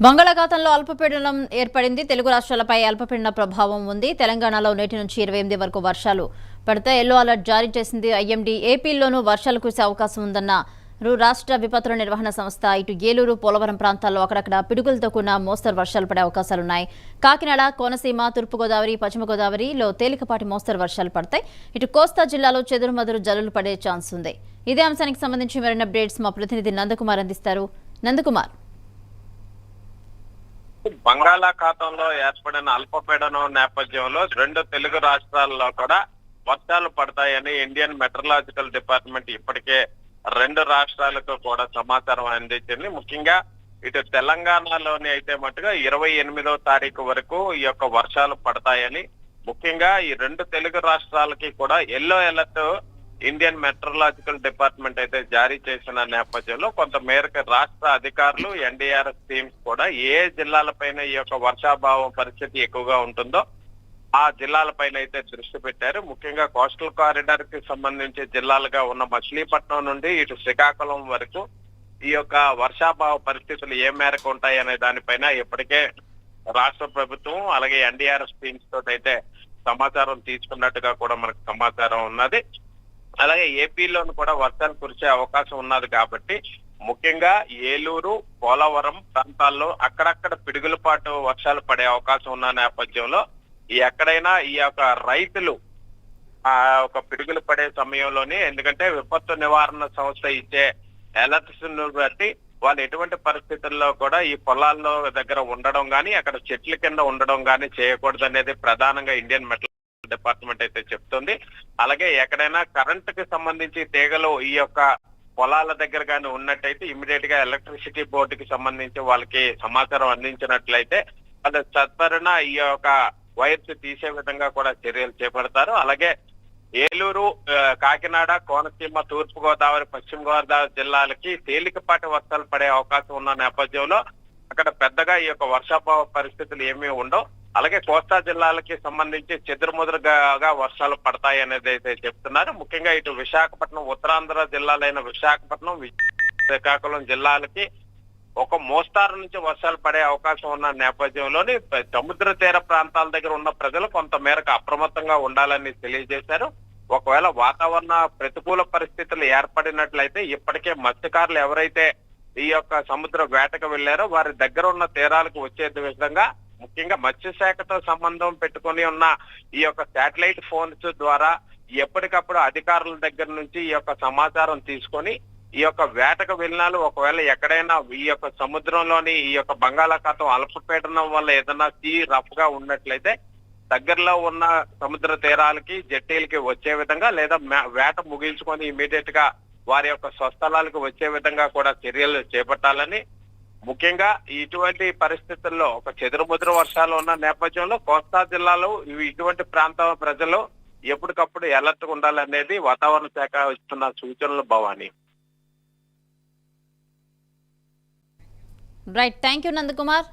బంగాళాఖాతంలో అల్పపీడనం ఏర్పడింది. తెలుగు రాష్ట్రాలపై అల్పపీడన ప్రభావం ఉంది. తెలంగాణలో నేటి నుంచి 28 వరకు వర్షాలు పడతాయి. ఎల్లో అలర్ట్ జారీ చేసింది ఐఎండీ. ఏపీలోనూ వర్షాలు కురిసే అవకాశం ఉందన్న రాష్ట్ర విపత్తుల నిర్వహణ సంస్థ. ఇటు ఏలూరు, పోలవరం ప్రాంతాల్లో అక్కడక్కడ పిడుగులతో కూడిన మోస్తరు వర్షాలు పడే అవకాశాలున్నాయి. కాకినాడ, కోనసీమ, తూర్పుగోదావరి, పశ్చిమ గోదావరిలో తేలికపాటి మోస్తరు వర్షాలు పడతాయి. ఇటు కోస్తా జిల్లాలో చెదురుమదురు జల్లులు పడే ఛాన్స్ ఉంది. ఇదే అంశానికి సంబంధించి మరిన్ని అప్డేట్స్ మా ప్రతినిధి నందకుమార్ అందిస్తారు. నందకుమార్, బంగాళాఖాతంలో ఏర్పడిన అల్పపీడనం నేపథ్యంలో రెండు తెలుగు రాష్ట్రాల్లో కూడా వర్షాలు పడతాయని ఇండియన్ మెట్రలాజికల్ డిపార్ట్మెంట్ ఇప్పటికే రెండు రాష్ట్రాలకు కూడా సమాచారం అందించింది. ముఖ్యంగా ఇటు తెలంగాణలోని అయితే మట్టుగా 28వ తారీఖు వరకు ఈ యొక్క వర్షాలు పడతాయని, ముఖ్యంగా ఈ రెండు తెలుగు రాష్ట్రాలకి కూడా yellow alert Indian metrological department అయితే జారీ చేసిన నేపథ్యంలో కొంత మేరకు రాష్ట్ర అధికారులు, ఎన్డీఆర్ఎఫ్ టీమ్స్ కూడా ఏ జిల్లాలపైన ఈ యొక్క వర్షాభావం పరిస్థితి ఎక్కువగా ఉంటుందో ఆ జిల్లాలపైన అయితే దృష్టి పెట్టారు. ముఖ్యంగా కోస్టల్ కారిడార్ కి సంబంధించి జిల్లాలుగా ఉన్న మచిలీపట్నం నుండి ఇటు శ్రీకాకుళం వరకు ఈ యొక్క వర్షాభావ పరిస్థితులు ఏ మేరకు ఉంటాయి అనే దానిపైన ఇప్పటికే రాష్ట్ర ప్రభుత్వం అలాగే ఎన్డీఆర్ఎఫ్ టీమ్స్ తోటి అయితే సమాచారం తీసుకున్నట్టుగా కూడా మనకు సమాచారం ఉన్నది. అలాగే ఏపీలోను కూడా వర్షాలు కురిసే అవకాశం ఉన్నది కాబట్టి ముఖ్యంగా ఏలూరు, పోలవరం ప్రాంతాల్లో అక్కడక్కడ పిడుగులపాటు వర్షాలు పడే అవకాశం ఉన్న నేపథ్యంలో ఎక్కడైనా ఈ యొక్క రైతులు ఒక పిడుగులు పడే సమయంలోనే, ఎందుకంటే విపత్తు నివారణ సంస్థ ఇచ్చే అలర్ట్స్ బట్టి వాళ్ళు ఎటువంటి పరిస్థితుల్లో కూడా ఈ పొలాల్లో దగ్గర ఉండడం కానీ అక్కడ చెట్ల కింద ఉండడం కానీ చేయకూడదు అనేది ప్రధానంగా ఇండియన్ మెట్రల్ డిపార్ట్మెంట్ అయితే చెప్తుంది. అలాగే ఎక్కడైనా కరెంట్ కి సంబంధించి తీగలు ఈ యొక్క పొలాల దగ్గర కానీ ఉన్నట్టయితే ఇమీడియట్ గా ఎలక్ట్రిసిటీ బోర్డుకి సంబంధించి వాళ్ళకి సమాచారం అందించినట్లయితే అది తత్పరణ ఈ యొక్క వైర్స్ తీసే విధంగా కూడా చర్యలు చేపడతారు. అలాగే ఏలూరు, కాకినాడ, కోనసీమ, తూర్పు గోదావరి, పశ్చిమ గోదావరి జిల్లాలకి తేలికపాటి వర్షాలు పడే అవకాశం ఉన్న నేపథ్యంలో అక్కడ పెద్దగా ఈ యొక్క వర్షాభావ పరిస్థితులు ఏమీ ఉండవు. అలాగే కోస్తా జిల్లాలకి సంబంధించి చెదురుముదురుగా వర్షాలు పడతాయి అనేది అయితే చెప్తున్నారు. ముఖ్యంగా ఇటు విశాఖపట్నం, ఉత్తరాంధ్ర జిల్లాలైన విశాఖపట్నం, శ్రీకాకుళం జిల్లాలకి ఒక మోస్తారు నుంచి వర్షాలు పడే అవకాశం ఉన్న నేపథ్యంలోని సముద్ర తీర ప్రాంతాల దగ్గర ఉన్న ప్రజలు కొంత మేరకు అప్రమత్తంగా ఉండాలని తెలియజేశారు. ఒకవేళ వాతావరణ ప్రతికూల పరిస్థితులు ఏర్పడినట్లయితే ఇప్పటికే మత్స్యకారులు ఎవరైతే ఈ యొక్క సముద్ర వేటకు వెళ్లారో వారి దగ్గర ఉన్న తీరాలకు వచ్చే విధంగా ముఖ్యంగా మత్స్యశాఖతో సంబంధం పెట్టుకుని ఉన్న ఈ యొక్క శాటిలైట్ ఫోన్స్ ద్వారా ఎప్పటికప్పుడు అధికారుల దగ్గర నుంచి ఈ యొక్క సమాచారం తీసుకొని ఈ యొక్క వేటకు వెళ్ళినాలు ఒకవేళ ఎక్కడైనా ఈ యొక్క సముద్రంలోని ఈ యొక్క బంగాళాఖాతం అల్పపీడనం వల్ల ఏదైనా సీ రఫ్ గా ఉన్నట్లయితే దగ్గరలో ఉన్న సముద్ర తీరాలకి, జట్టీలకి వచ్చే విధంగా లేదా వేట ముగించుకొని ఇమీడియట్ గా వారి యొక్క స్వస్థలాలకు వచ్చే విధంగా కూడా చర్యలు చేపట్టాలని, ముఖ్యంగా ఇటువంటి పరిస్థితుల్లో ఒక చెదురుముదురు వర్షాలు ఉన్న నేపథ్యంలో కోస్తా జిల్లాలో ఇటువంటి ప్రాంత ప్రజలు ఎప్పటికప్పుడు అలర్ట్ ఉండాలనేది వాతావరణ శాఖ ఇస్తున్న సూచనలు. Bhavani. Right, thank you Nandakumar.